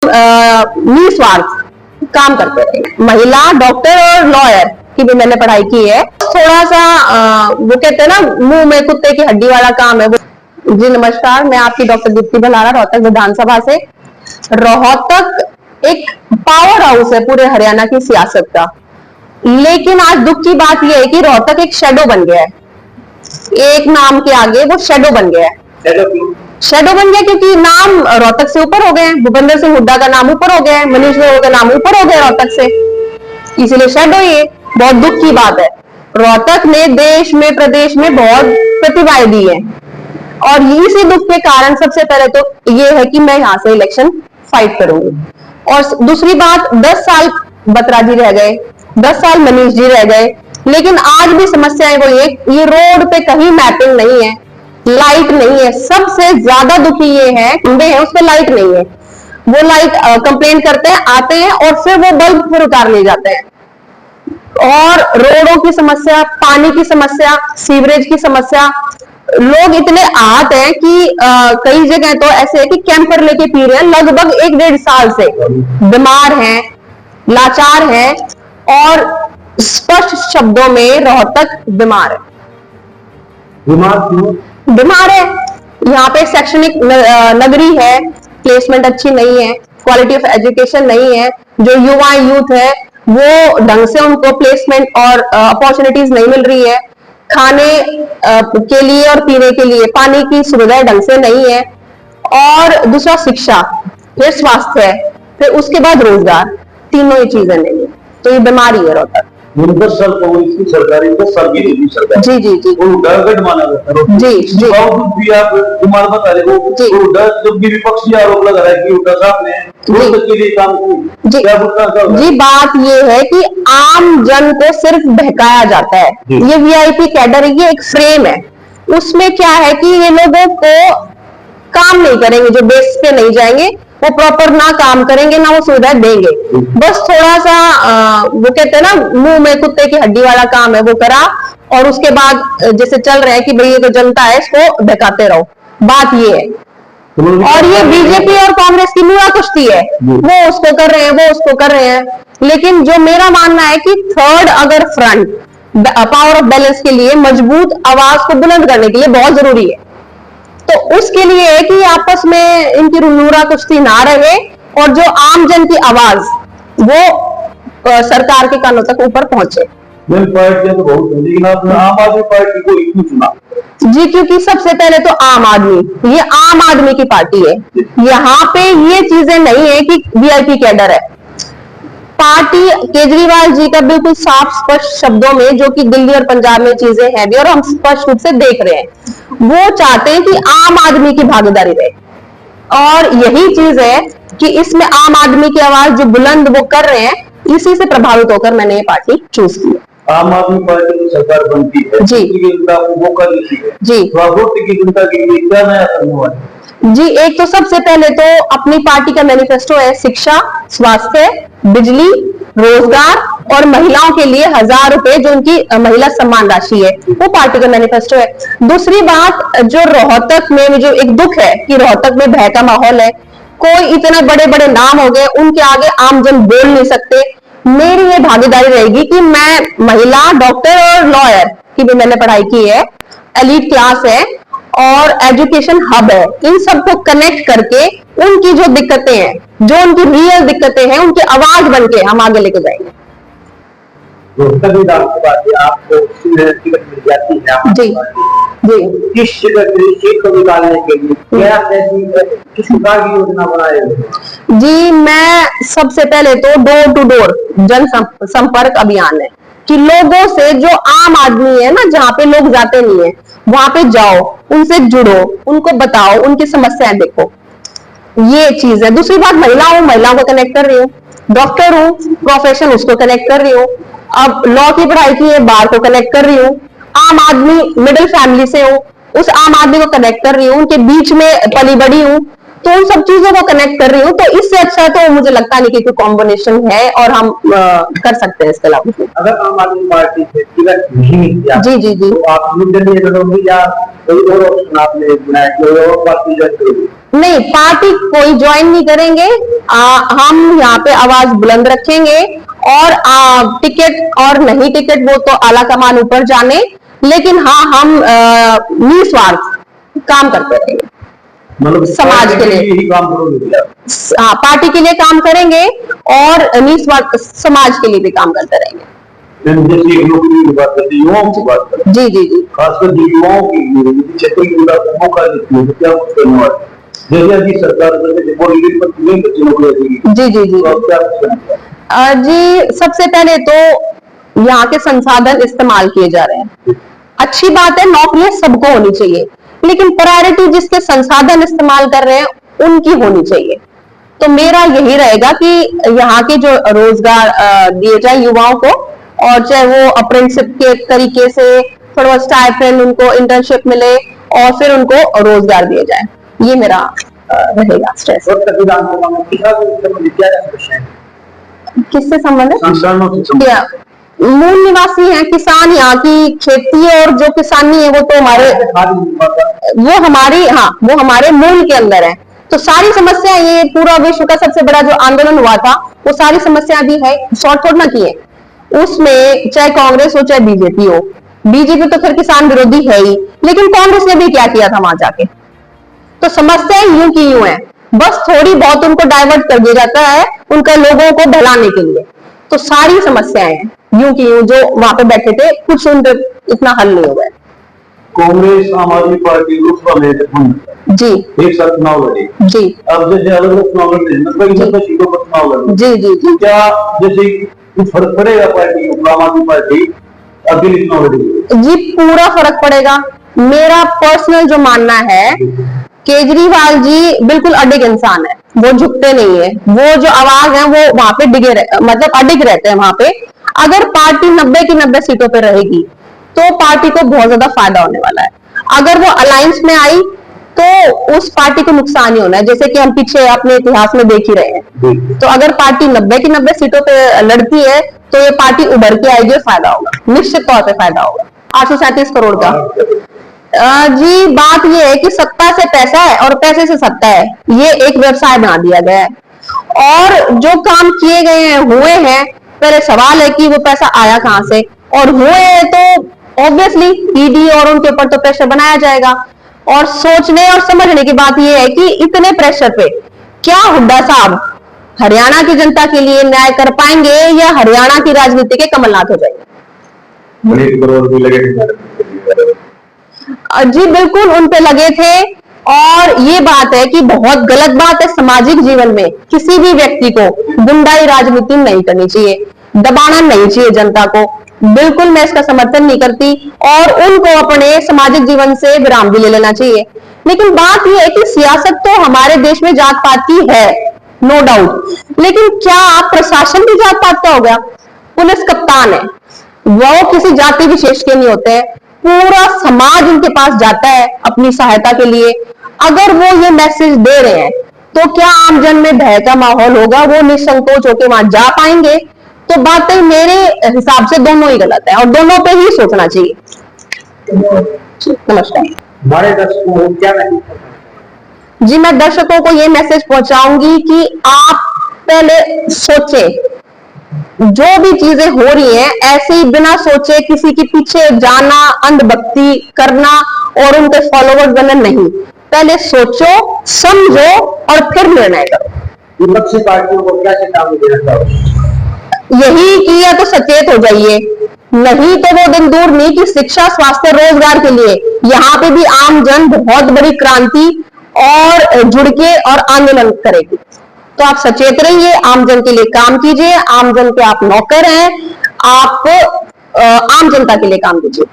निस्वार्थ काम करते रहे। महिला डॉक्टर और लॉयर की भी मैंने पढ़ाई की है। थोड़ा सा वो कहते हैं ना मुंह में कुत्ते की हड्डी वाला काम है वो। जी नमस्कार, मैं आपकी डॉक्टर दीप्ति भलारा, रोहतक विधानसभा से। रोहतक एक पावर हाउस है पूरे हरियाणा की सियासत का, लेकिन आज दुख की बात यह है कि रोहतक एक शेडो बन गया है। एक नाम के आगे वो शेडो बन गया है। शेडो बन गया क्योंकि नाम रोहतक से ऊपर हो गए। भूपेंद्र सिंह हुड्डा का नाम ऊपर हो गया है, मनीष गोयल का नाम ऊपर हो गया रोहतक से, इसलिए शेडो। ये बहुत दुख की बात है। रोहतक ने देश में प्रदेश में बहुत प्रतिभाएं दी है, और इसी दुख के कारण सबसे पहले तो ये है कि मैं यहाँ से इलेक्शन फाइट करूंगी। और दूसरी बात, 10 साल बत्रा जी रह गए, 10 साल मनीष जी रह गए, लेकिन आज भी समस्याएं वो ये रोड पे कहीं मैपिंग नहीं है, लाइट नहीं है। सबसे ज्यादा दुखी ये है खंबे हैं उस पे लाइट नहीं है। वो लाइट कंप्लेन करते हैं, आते हैं और फिर वो बल्ब फिर उतार ले जाते हैं। और रोडों की समस्या, पानी की समस्या, सीवरेज की समस्या, लोग इतने आहत हैं कि कई जगह तो ऐसे है कि कैंपर लेके पी रहे हैं, लगभग 1-1.5 साल से बीमार हैं, लाचार हैं। और स्पष्ट शब्दों में रोहतक बीमार है। बीमार है। यहाँ पे शैक्षणिक नगरी है, प्लेसमेंट अच्छी नहीं है, क्वालिटी ऑफ एजुकेशन नहीं है। जो युवा यूथ है वो ढंग से उनको प्लेसमेंट और अपॉर्चुनिटीज नहीं मिल रही है। खाने के लिए और पीने के लिए पानी की सुविधा ढंग से नहीं है। और दूसरा शिक्षा, फिर स्वास्थ्य है, फिर उसके बाद रोजगार, तीनों ही चीजें नहीं है। तो ये बीमारी है रोहतक। सरकार जी जी जी गढ़ माना जाता है जी जी। बावजूद भी आप कुमार बता रहे हो जब भी विपक्षी आरोप लगा रहा है कि हुड्डा साहब ने रोहतक के लिए काम जी जी। बात ये है कि आम जन को सिर्फ बहकाया जाता है। ये वीआईपी कैडर, ये एक फ्रेम है। उसमें क्या है कि ये लोगों को काम नहीं करेंगे, जो बेस पे नहीं जाएंगे, वो प्रॉपर ना काम करेंगे ना वो सुविधा देंगे। बस थोड़ा सा वो कहते हैं ना मुंह में कुत्ते की हड्डी वाला काम है वो करा, और उसके बाद जैसे चल रहे हैं कि भाई ये तो जनता है, इसको बहकाते रहो। बात ये है। और ये बीजेपी और कांग्रेस की मुआ कुश्ती है, वो उसको कर रहे हैं, वो उसको कर रहे हैं। लेकिन जो मेरा मानना है कि थर्ड अगर फ्रंट पावर ऑफ बैलेंस के लिए, मजबूत आवाज को बुलंद करने के लिए बहुत जरूरी है। तो उसके लिए है कि आपस में इनकी रुनूरा कुश्ती ना रहे, और जो आम जन की आवाज वो सरकार के कानों तक ऊपर पहुंचे। पार्टी तो बहुत, लेकिन आपने आम आदमी पार्टी को क्यों चुना? जी क्योंकि सबसे पहले तो आम आदमी, ये आम आदमी की पार्टी है। यहाँ पे ये चीजें नहीं है कि वीआईपी कैडर है। पार्टी केजरीवाल जी का बिल्कुल साफ स्पष्ट शब्दों में, जो कि दिल्ली और पंजाब में चीजें हैं भी और हम स्पष्ट रूप से देख रहे हैं, वो चाहते हैं कि आम आदमी की भागीदारी रहे। और यही चीज है कि इसमें आम आदमी की आवाज जो बुलंद वो कर रहे हैं, इसी से प्रभावित होकर मैंने ये पार्टी चूज की। आम आदमी पार्टी की सरकार बनती है जी वो कर लेती है जी, तो की जनता के लिए क्या नया करने वाले? जी एक तो सबसे पहले तो अपनी पार्टी का मैनिफेस्टो है शिक्षा, स्वास्थ्य, बिजली, रोजगार और महिलाओं के लिए 1000 रुपए जो उनकी महिला सम्मान राशि है, वो पार्टी का मैनिफेस्टो है। दूसरी बात, जो रोहतक में जो एक दुख है कि रोहतक में भय का माहौल है, कोई इतने बड़े बड़े नाम हो गए, उनके आगे आमजन बोल नहीं सकते। मेरी ये भागीदारी रहेगी कि मैं महिला डॉक्टर और लॉयर की भी मैंने पढ़ाई की है, एलीट क्लास है और एजुकेशन हब है, इन सबको कनेक्ट करके उनकी जो दिक्कतें हैं, जो उनकी रियल दिक्कतें हैं, उनकी आवाज बनके हम आगे लेके जाएंगे। आपको टिकट मिल जाती है जी जी, किस सीट को निकालने के लिए क्या किस प्रकार की योजना बनाए हुए? जी मैं सबसे पहले तो डोर टू डोर जन संपर्क अभियान है कि लोगों से, जो आम आदमी है ना, जहाँ पे लोग जाते नहीं है, वहां पे जाओ, उनसे जुड़ो, उनको बताओ, उनकी समस्याएं देखो, ये चीज है। दूसरी बात, महिलाओं को कनेक्ट कर रही हूँ, डॉक्टर हूँ, प्रोफेशन उसको कनेक्ट कर रही हूँ, अब लॉ की पढ़ाई की है, बार को कनेक्ट कर रही हूँ, आम आदमी मिडिल फैमिली से हूँ, उस आम आदमी को कनेक्ट कर रही हूँ, उनके बीच में पली बड़ी हूँ। तो उन सब चीजों को कनेक्ट कर रही हूँ। तो इससे अच्छा तो मुझे लगता नहीं कि कोई कॉम्बिनेशन है और हम कर सकते हैं इसके अलावा। अगर आम आदमी पार्टी से टिकट नहीं मिलती जी जी जी, तो आप निर्दलीय लड़ोगे या कोई और ऑप्शन आपने बनाया, कोई और पार्टी ज्वाइन करोगे? नहीं, पार्टी कोई ज्वाइन नहीं करेंगे। हम यहाँ पे आवाज बुलंद रखेंगे और टिकट और नहीं टिकट वो तो आला कमान ऊपर जाने, लेकिन हाँ हम निस्वार्थ काम करते रहेंगे मतलब समाज के लिए। ही काम करोगे? हाँ, पार्टी के लिए काम करेंगे और निस्वार्थ समाज के लिए भी काम करते रहेंगे। जैसे नौकरी की बात करते, युवाओं की बात करते, जी जी जी, खासकर जो युवाओं के लिए क्षेत्र की मौका देती है तो क्या कुछ करने वाले? जैसे अभी सरकार नहीं बच्चे नौकरी देगी, जी जी जी, तो आप क्या कुछ करना चाहते? जी सबसे पहले तो यहाँ के संसाधन इस्तेमाल किए जा रहे हैं। अच्छी बात है, नौकरियां सबको होनी चाहिए, लेकिन प्रायोरिटी जिसके संसाधन इस्तेमाल कर रहे हैं उनकी होनी चाहिए। तो मेरा यही रहेगा कि यहाँ के जो रोजगार दिए जाए युवाओं को, और चाहे वो अप्रेंटिसशिप के तरीके से थोड़ा स्टाइपेंड उनको इंटर्नशिप मिले और फिर उनको रोजगार दिए जाए, ये मेरा रहेगा स्ट्रेस। किससे संबंधित? क्या मूल निवासी हैं किसान, यहाँ की खेती और जो किसानी है वो तो हमारे मूल के अंदर है। तो सारी समस्या, ये पूरा विश्व का सबसे बड़ा जो आंदोलन हुआ था वो सारी समस्या भी है, शॉर्ट थोड़ा ना की है उसमें, चाहे कांग्रेस हो चाहे बीजेपी हो। बीजेपी तो फिर किसान विरोधी है ही, लेकिन कांग्रेस ने भी क्या किया था वहां जाके। तो समस्या यूं की यूं है, बस थोड़ी बहुत उनको डाइवर्ट कर दिया जाता है उनका लोगों को भलाने के लिए। तो सारी समस्याएं यूं की यूं जो वहां पे बैठे थे, कुछ उनके इतना हल नहीं हुआ है। कांग्रेस आम आदमी पार्टी जी एक साथ चुनाव लड़े जी, अब जैसे अलग अलग चुनाव लड़े, मतलब सीटों पर चुनाव लड़े, जी जी जी, क्या जैसे कुछ फर्क पड़ेगा पार्टी आम आदमी पार्टी अकेली चुनाव लड़ेगी? जी पूरा फर्क पड़ेगा। मेरा पर्सनल जो मानना है, केजरीवाल जी बिल्कुल अडिग इंसान है, वो झुकते नहीं है, वो जो आवाज है वो वहां पे मतलब अडिग रहते हैं वहां पे। अगर पार्टी 90 की 90 सीटों पे रहेगी तो पार्टी को बहुत ज्यादा फायदा होने वाला है। अगर वो अलायंस में आई तो उस पार्टी को नुकसान ही होना है, जैसे कि हम पीछे अपने इतिहास में देख ही रहे हैं। तो अगर पार्टी 90 की 90 सीटों पे लड़ती है तो ये पार्टी उभर के आएगी और फायदा होगा, निश्चित तौर पे फायदा होगा। 837 करोड़ का। जी बात ये है कि सत्ता से पैसा है और पैसे से सत्ता है, ये एक व्यवसाय बना दिया गया है। और जो काम किए गए हैं हुए हैं, पहले सवाल है कि वो पैसा आया कहां से, और हुए हैं तो ऑब्वियसली ईडी और उनके ऊपर तो प्रेशर बनाया जाएगा। और सोचने और समझने की बात यह है कि इतने प्रेशर पे क्या हुड्डा साहब हरियाणा की जनता के लिए न्याय कर पाएंगे या हरियाणा की राजनीति के कमलनाथ हो जाएंगे? जी बिल्कुल उन पे लगे थे। और ये बात है कि बहुत गलत बात है, सामाजिक जीवन में किसी भी व्यक्ति को गुंडाई राजनीति नहीं करनी चाहिए, दबाना नहीं चाहिए जनता को। बिल्कुल मैं इसका समर्थन नहीं करती और उनको अपने सामाजिक जीवन से विराम भी ले लेना चाहिए। लेकिन बात यह है कि सियासत तो हमारे देश में जात पात की है, नो डाउट, लेकिन क्या प्रशासन भी जात पात का हो गया? पुलिस कप्तान है, वो किसी जाति विशेष के नहीं होते हैं, पूरा समाज उनके पास जाता है अपनी सहायता के लिए। अगर वो ये मैसेज दे रहे हैं तो क्या आमजन में भय का माहौल होगा? वो निसंकोच होकर वहां जा पाएंगे? तो बातें मेरे हिसाब से दोनों ही गलत है और दोनों पे ही सोचना चाहिए। नमस्कार। हमारे दर्शकों को क्या मैसेज? जी मैं दर्शकों को ये मैसेज पहुंचाऊंगी कि आप पहले सोचे, जो भी चीजें हो रही हैं ऐसे ही बिना सोचे किसी के पीछे जाना, अंधभक्ति करना और उनके फॉलोवर्स बनना नहीं। पहले सोचो, समझो और फिर निर्णय करो। विपक्षी पार्टियों को क्या चेतावनी देना चाहोगे? यही कि या तो सचेत हो जाइए, नहीं तो वो दिन दूर नहीं कि शिक्षा, स्वास्थ्य, रोजगार के लिए यहाँ पे भी आम जन बहुत बड़ी क्रांति और जुड़ के और आंदोलन करेगी। तो आप सचेत रहिए, आम जन के लिए काम कीजिए, आम जन के आप नौकर हैं, आप आम जनता के लिए काम कीजिए।